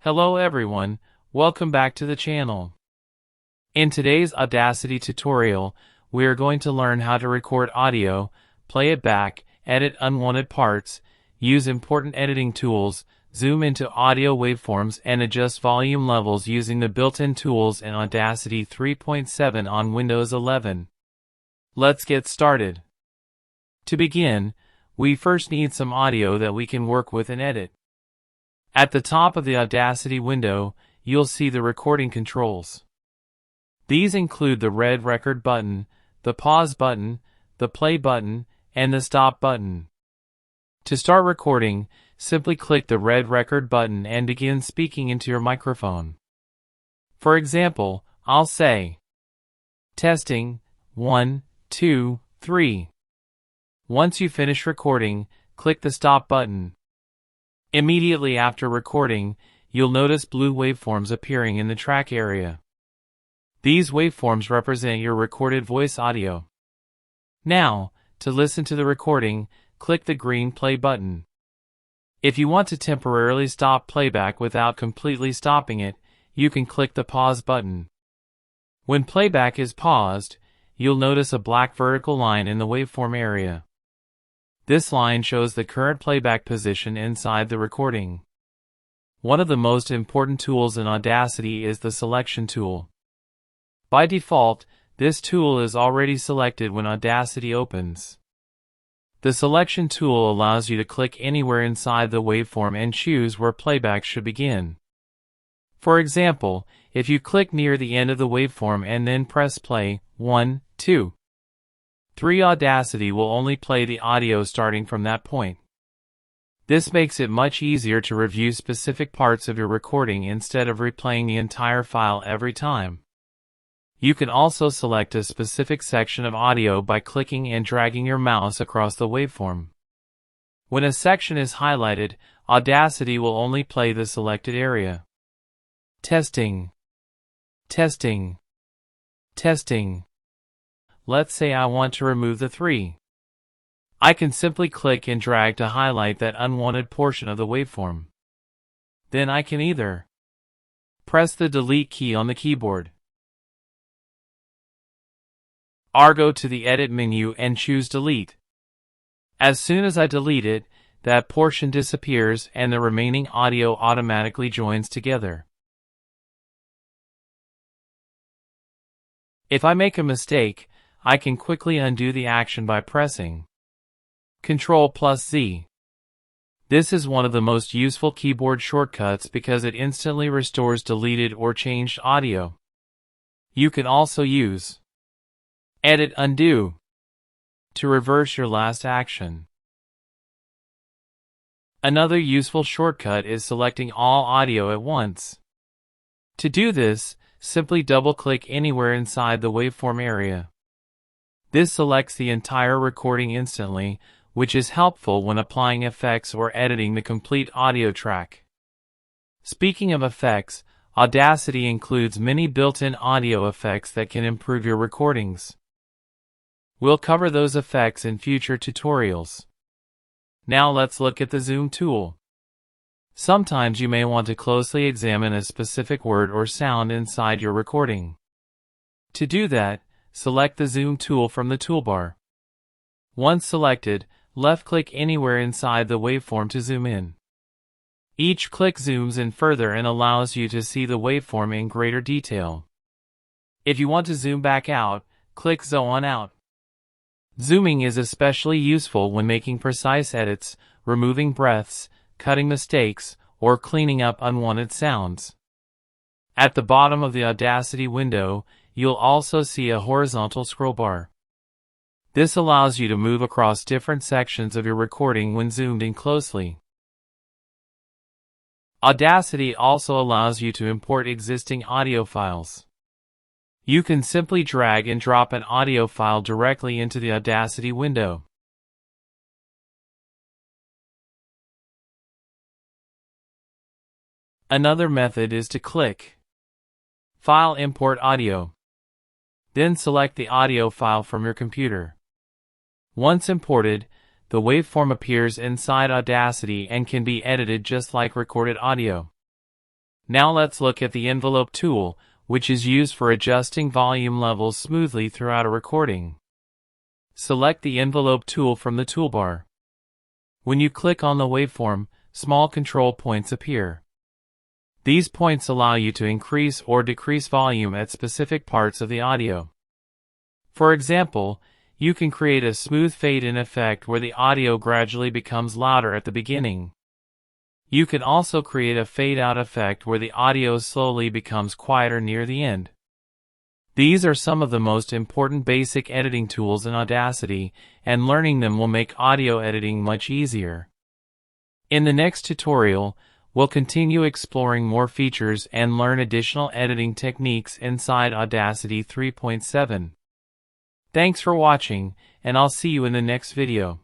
Hello everyone, welcome back to the channel. In today's Audacity tutorial, we are going to learn how to record audio, play it back, edit unwanted parts, use important editing tools, zoom into audio waveforms and adjust volume levels using the built-in tools in Audacity 3.7 on Windows 11. Let's get started. To begin, we first need some audio that we can work with and edit. At the top of the Audacity window, you'll see the recording controls. These include the red record button, the pause button, the play button, and the stop button. To start recording, simply click the red record button and begin speaking into your microphone. For example, I'll say, "Testing, 1, 2, 3. Once you finish recording, click the stop button. Immediately after recording, you'll notice blue waveforms appearing in the track area. These waveforms represent your recorded voice audio. Now, to listen to the recording, click the green play button. If you want to temporarily stop playback without completely stopping it, you can click the pause button. When playback is paused, you'll notice a black vertical line in the waveform area. This line shows the current playback position inside the recording. One of the most important tools in Audacity is the selection tool. By default, this tool is already selected when Audacity opens. The selection tool allows you to click anywhere inside the waveform and choose where playback should begin. For example, if you click near the end of the waveform and then press play, 1, 2, 3, Audacity will only play the audio starting from that point. This makes it much easier to review specific parts of your recording instead of replaying the entire file every time. You can also select a specific section of audio by clicking and dragging your mouse across the waveform. When a section is highlighted, Audacity will only play the selected area. Testing. Testing. Testing. Let's say I want to remove the 3. I can simply click and drag to highlight that unwanted portion of the waveform. Then I can either press the delete key on the keyboard, or go to the edit menu and choose delete. As soon as I delete it, that portion disappears and the remaining audio automatically joins together. If I make a mistake, I can quickly undo the action by pressing Ctrl Z. This is one of the most useful keyboard shortcuts because it instantly restores deleted or changed audio. You can also use Edit Undo to reverse your last action. Another useful shortcut is selecting all audio at once. To do this, simply double-click anywhere inside the waveform area. This selects the entire recording instantly, which is helpful when applying effects or editing the complete audio track. Speaking of effects, Audacity includes many built-in audio effects that can improve your recordings. We'll cover those effects in future tutorials. Now let's look at the zoom tool. Sometimes you may want to closely examine a specific word or sound inside your recording. To do that, select the zoom tool from the toolbar. Once selected, left-click anywhere inside the waveform to zoom in. Each click zooms in further and allows you to see the waveform in greater detail. If you want to zoom back out, click Zoom Out. Zooming is especially useful when making precise edits, removing breaths, cutting mistakes, or cleaning up unwanted sounds. At the bottom of the Audacity window, you'll also see a horizontal scroll bar. This allows you to move across different sections of your recording when zoomed in closely. Audacity also allows you to import existing audio files. You can simply drag and drop an audio file directly into the Audacity window. Another method is to click File Import Audio. Then select the audio file from your computer. Once imported, the waveform appears inside Audacity and can be edited just like recorded audio. Now let's look at the Envelop tool, which is used for adjusting volume levels smoothly throughout a recording. Select the Envelop tool from the toolbar. When you click on the waveform, small control points appear. These points allow you to increase or decrease volume at specific parts of the audio. For example, you can create a smooth fade-in effect where the audio gradually becomes louder at the beginning. You can also create a fade-out effect where the audio slowly becomes quieter near the end. These are some of the most important basic editing tools in Audacity, and learning them will make audio editing much easier. In the next tutorial, we'll continue exploring more features and learn additional editing techniques inside Audacity 3.7. Thanks for watching, and I'll see you in the next video.